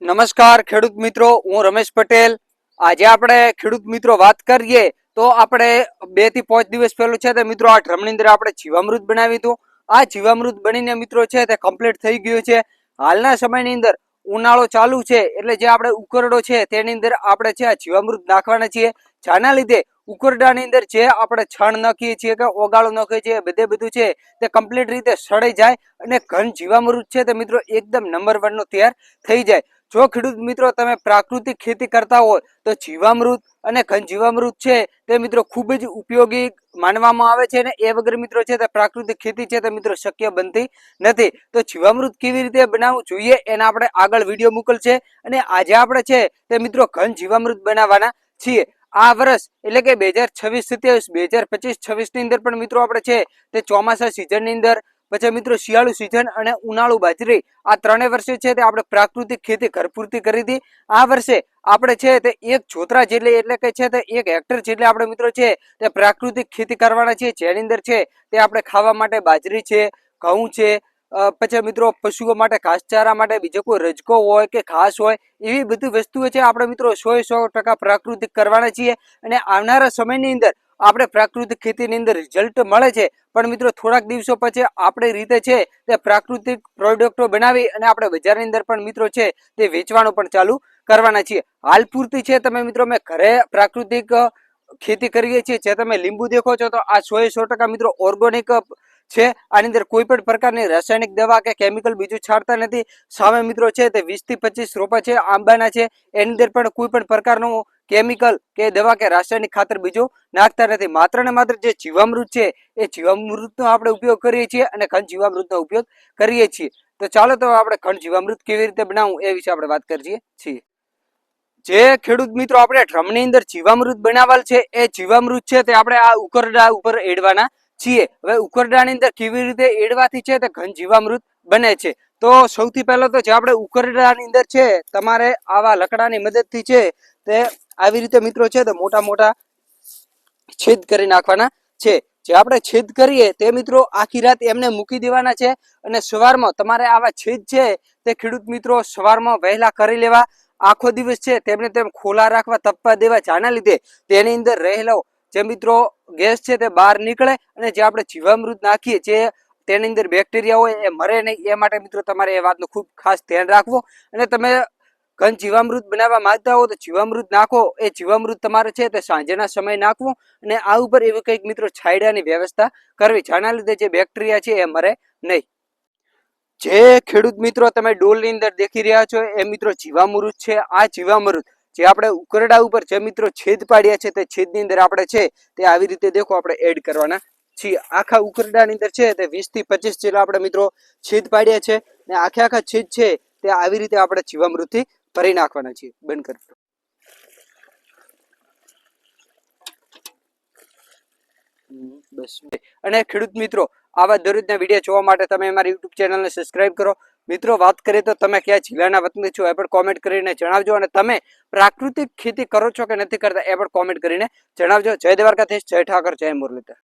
નમસ્કાર ખેડૂત મિત્રો, હું રમેશ પટેલ. આજે આપણે ખેડૂત મિત્રો વાત કરીએ તો આપણે 2 થી 5 દિવસ પહેલું છે તે મિત્રો આ ડ્રમની અંદર આપણે જીવામૃત બનાવ્યું હતું. આ જીવામૃત બનીને મિત્રો છે તે કમ્પ્લીટ થઈ ગયું છે. હાલના સમયની અંદર ઉનાળો ચાલુ છે એટલે જે આપણે ઉકરડો છે તેની અંદર આપણે છે આ જીવામૃત નાખવાના છીએ. જેના લીધે ઉકરડાની અંદર જે આપણે છણ નાખીએ છીએ કે ઓગાળો નાખીએ છીએ બધું છે તે કમ્પ્લીટ રીતે સડાઈ જાય અને ઘન જીવામૃત છે તે મિત્રો એકદમ નંબર 1 નો તૈયાર થઈ જાય. જો ખેડૂત મિત્રો તમે પ્રાકૃતિક ખેતી કરતા હોય તો જીવામૃત અને ઘન જીવામૃત છે તે મિત્રો ખૂબ જ ઉપયોગી માનવામાં આવે છે અને એ વગર મિત્રો છે તે પ્રાકૃતિક ખેતી છે તે મિત્રો શક્ય બનતી નથી. તો જીવામૃત કેવી રીતે બનાવવું જોઈએ એના આપણે આગળ વિડીયો મોકલશે અને આજે આપણે છે તે મિત્રો ઘન જીવામૃત બનાવવાના છીએ. આ વર્ષ એટલે કે 2026-27 2025-26 ની અંદર પણ મિત્રો આપણે છે તે ચોમાસા સિઝન ની અંદર પછી મિત્રો શિયાળુ સિઝન અને ઉનાળુ બાજરી આ ત્રણેય વર્ષે છે તે આપણે પ્રાકૃતિક ખેતી ઘરપૂરતી કરી હતી. આ વર્ષે આપણે છે તે 1 જોતરા જેટલી એટલે કે છે તે 1 હેક્ટર જેટલી આપણે મિત્રો છે તે પ્રાકૃતિક ખેતી કરવાના છે. જેની અંદર છે તે આપણે ખાવા માટે બાજરી છે, ઘઉં છે, પછી મિત્રો પશુઓ માટે ઘાસચારા માટે બીજો કોઈ રજકો હોય કે ઘાસ હોય એવી બધી વસ્તુઓ છે આપણે મિત્રો 100% પ્રાકૃતિક કરવાના છીએ અને આવનારા સમયની અંદર આપણે પ્રાકૃતિક ખેતીની અંદર રિઝલ્ટ મળે છે. પણ મિત્રો થોડાક દિવસો પછી આપણે રીતે છે તે પ્રાકૃતિક પ્રોડક્ટો બનાવી અને આપણે બજારની અંદર પણ મિત્રો છે તે વેચવાનું પણ ચાલુ કરવાના છીએ. હાલ પૂરતી છે તમે મિત્રો મેં ઘરે પ્રાકૃતિક ખેતી કરીએ છીએ. જે તમે લીંબુ દેખો છો તો આ 100% મિત્રો ઓર્ગેનિક છે. આની અંદર કોઈ પણ પ્રકારની રાસાયણિક દવા કે કેમિકલ બીજું છાંટતા નથી. સામે મિત્રો છે તે 20 થી 25 રોપા છે આંબાના છે, એની અંદર પણ કોઈ પણ પ્રકારનું કેમિકલ કે દવા કે રાસાયણિક ખાતર બીજું નાખતા નથી. માત્ર ને માત્ર જે જીવામૃત છે એ જીવામૃતનો આપણે ઉપયોગ કરીએ છીએ અને ઘન જીવામૃતનો ઉપયોગ કરીએ છીએ. તો ચાલો તો આપણે ઘન જીવામૃત કેવી રીતે બનાવવું એ વિશે આપણે વાત કરીએ છીએ. જે ખેડૂત મિત્રો આપણે ડ્રમની અંદર જીવામૃત બનાવેલ છે એ જીવામૃત છે તે આપણે આ ઉકરડા ઉપર એડવાના છીએ. હવે ઉકરડાની અંદર કેવી રીતે એડવાથી છે તે ઘન જીવામૃત બને છે. તો સૌથી પહેલા તો જે આપણે ઉકરડાની અંદર છે તમારે આવા લકડાની મદદથી છે તે આવી રીતે મિત્રો છે તે મોટા મોટા છેદ કરી નાખવાના છે. જે આપણે છેદ કરીએ તે મિત્રો આખી રાત એમને મૂકી દેવાના છે અને સવારમાં તમારે આવા છેદ છે તે ખેડૂત મિત્રો સવારમાં વહેલા કરી લેવા. આખો દિવસ છે તેમને તેમ ખોલા રાખવા, તપવા દેવા. જાના લીધે તેની અંદર રહેલો જે મિત્રો ગેસ છે તે બહાર નીકળે અને જે આપણે જીવામૃત નાખીએ જે તેની અંદર બેક્ટેરિયા હોય એ મરે નહીં. એ માટે મિત્રો તમારે એ વાતનું ખૂબ ખાસ ધ્યાન રાખવું. અને તમે ઘન જીવામૃત બનાવવા માંગતા હો તો જીવામૃત નાખો. એ જીવામૃત તમારે છે તે સાંજના સમય નાખવું અને આ ઉપર એવી કંઈક મિત્રો છાંયડાની વ્યવસ્થા કરવી. જેના લીધે જે બેક્ટેરિયા છે એ મરે નહીં. જે ખેડૂત મિત્રો તમે ડોલની અંદર દેખી રહ્યા છો એ મિત્રો જીવામૃત છે. આ જીવામૃત જે આપણે ઉકરડા ઉપર જે મિત્રો છેદ પાડ્યા છે તે છેદની અંદર આપણે છે તે આવી રીતે દેખો આપણે એડ કરવાના છીએ. આખા ઉકરડાની અંદર છે તે 20 થી 25 જેટલા આપણે મિત્રો છેદ પાડ્યા છે અને આખા છેદ છે તે આવી રીતે આપણે જીવામૃતથી ભરી નાખવાના છીએ. બંધ કરજો. બસ. અને ખેડૂત મિત્રો આવા દરરોજના વિડીયો જોવા માટે તમે અમારી YouTube ચેનલને સબસ્ક્રાઇબ કરો. મિત્રો વાત કરીએ તો તમે કયા જિલ્લાના વતની છો એ પણ કોમેન્ટ કરીને જણાવજો અને તમે પ્રાકૃતિક ખેતી કરો છો કે નથી કરતા એ પણ કોમેન્ટ કરીને જણાવજો. જય દ્વારકાધીશ, જય ઠાકર, જય મુરલીધર.